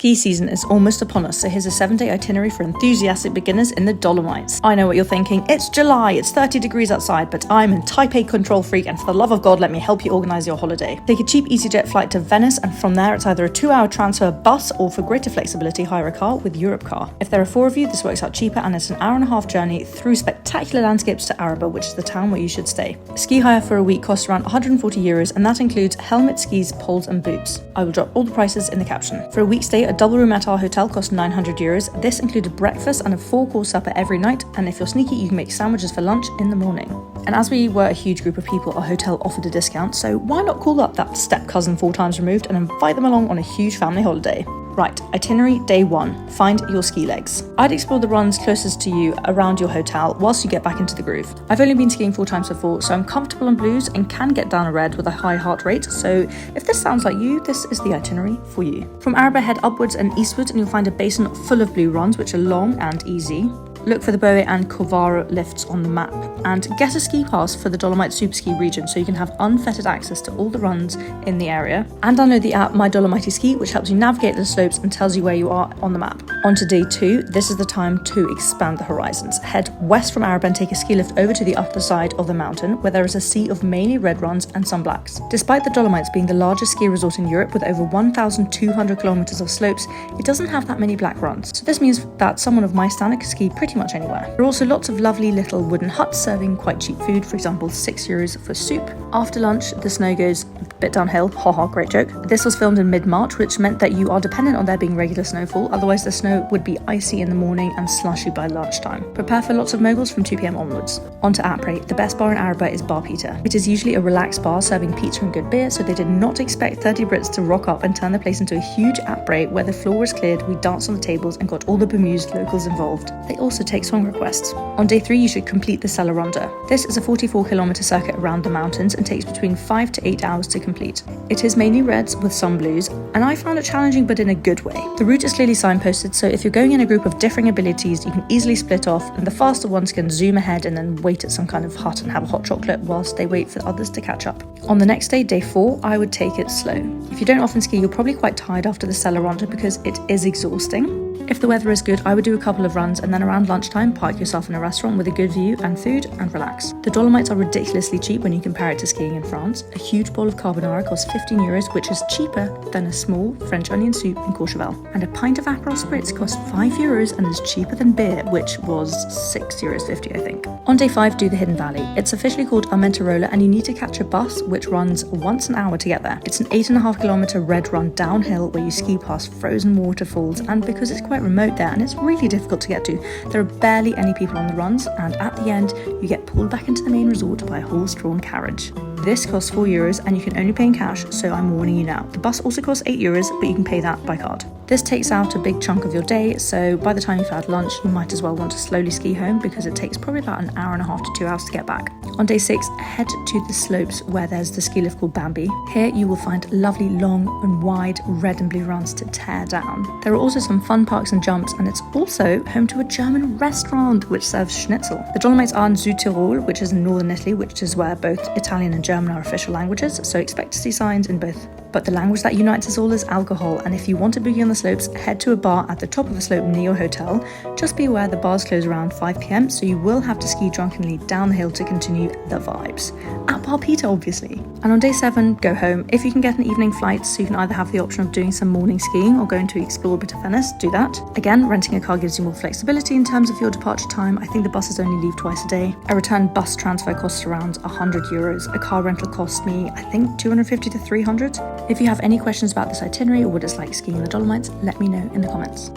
Ski season is almost upon us, so here's a 7-day itinerary for enthusiastic beginners in the Dolomites. I know what you're thinking, it's July, it's 30 degrees outside, but I'm a type A control freak and for the love of God, let me help you organise your holiday. Take a cheap easyJet flight to Venice and from there it's either a 2-hour transfer bus or for greater flexibility hire a car with Europcar. If there are 4 of you, this works out cheaper and it's an hour-and-a-half journey through spectacular landscapes to Arabba, which is the town where you should stay. Ski hire for a week costs around 140 euros and that includes helmet, skis, poles and boots. I will drop all the prices in the caption. For a week's stay, a double room at our hotel cost 900 euros. This included breakfast and a 4-course supper every night, and if you're sneaky, you can make sandwiches for lunch in the morning. And as we were a huge group of people, our hotel offered a discount, so why not call up that step cousin 4 times removed and invite them along on a huge family holiday? Right, itinerary day 1. Find your ski legs. I'd explore the runs closest to you around your hotel whilst you get back into the groove. I've only been skiing 4 times before, so I'm comfortable on blues and can get down a red with a high heart rate, so if this sounds like you, this is the itinerary for you. From Arabba, head upwards and eastwards and you'll find a basin full of blue runs which are long and easy. Look for the Boe and Corvara lifts on the map and get a ski pass for the Dolomites Superski region so you can have unfettered access to all the runs in the area. And download the app My Dolomites Ski, which helps you navigate the slopes and tells you where you are on the map. On to day 2, this is the time to expand the horizons. Head west from Arabba and take a ski lift over to the upper side of the mountain where there is a sea of mainly red runs and some blacks. Despite the Dolomites being the largest ski resort in Europe with over 1,200 kilometers of slopes, it doesn't have that many black runs. So this means that someone of my standard can ski pretty much anywhere. There are also lots of lovely little wooden huts serving quite cheap food, for example 6 euros for soup. After lunch, the snow goes a bit downhill, haha, great joke. This was filmed in mid-March, which meant that you are dependent on there being regular snowfall, otherwise the snow would be icy in the morning and slushy by lunchtime. Prepare for lots of moguls from 2 PM onwards. On to Aperol. The best bar in Arabba is Bar Peter. It is usually a relaxed bar serving pizza and good beer, so they did not expect 30 Brits to rock up and turn the place into a huge Aperol where the floor was cleared, we danced on the tables and got all the bemused locals involved. They also take song requests. On day 3, you should complete the Sellaronda. This is a 44-kilometer circuit around the mountains and takes between 5 to 8 hours to complete. It is mainly reds with some blues, and I found it challenging but in a good way. The route is clearly signposted, so if you're going in a group of differing abilities, you can easily split off, and the faster ones can zoom ahead and then wait at some kind of hut and have a hot chocolate whilst they wait for others to catch up. On the next day, day 4, I would take it slow. If you don't often ski, you're probably quite tired after the Sellaronda because it is exhausting. If the weather is good, I would do a couple of runs and then around lunchtime park yourself in a restaurant with a good view and food and relax. The Dolomites are ridiculously cheap when you compare it to skiing in France. A huge bowl of carbonara costs 15 euros, which is cheaper than a small French onion soup in Courchevel. And a pint of Aperol spritz costs 5 euros and is cheaper than beer, which was 6.50 euros, I think. On day 5, do the Hidden Valley. It's officially called Aperol and you need to catch a bus which runs once an hour to get there. It's an 8.5-kilometer red run downhill where you ski past frozen waterfalls, and because it's quite remote there and it's really difficult to get to, there are barely any people on the runs, and at the end you get pulled back into the main resort by a horse-drawn carriage. This costs 4 euros and you can only pay in cash, so I'm warning you now. The bus also costs 8 euros, but you can pay that by card. This takes out a big chunk of your day, so by the time you've had lunch, you might as well want to slowly ski home because it takes probably about an hour and a half to 2 hours to get back. On day 6, head to the slopes where there's the ski lift called Bambi. Here you will find lovely long and wide red and blue runs to tear down. There are also some fun parks and jumps, and it's also home to a German restaurant which serves schnitzel. The Dolomites are in Südtirol, which is in northern Italy, which is where both Italian and German are official languages, so expect to see signs in both. But the language that unites us all is alcohol, and if you want to boogie on the slopes, head to a bar at the top of a slope near your hotel. Just be aware the bars close around 5 PM, so you will have to ski drunkenly down the hill to continue the vibes. At Bar Peter, obviously. And on day 7, go home. If you can get an evening flight, so you can either have the option of doing some morning skiing or going to explore a bit of Venice, do that. Again, renting a car gives you more flexibility in terms of your departure time. I think the buses only leave twice a day. A return bus transfer costs around 100 euros. A car rental costs me, I think, 250 to 300. If you have any questions about this itinerary or what it's like skiing in the Dolomites, let me know in the comments.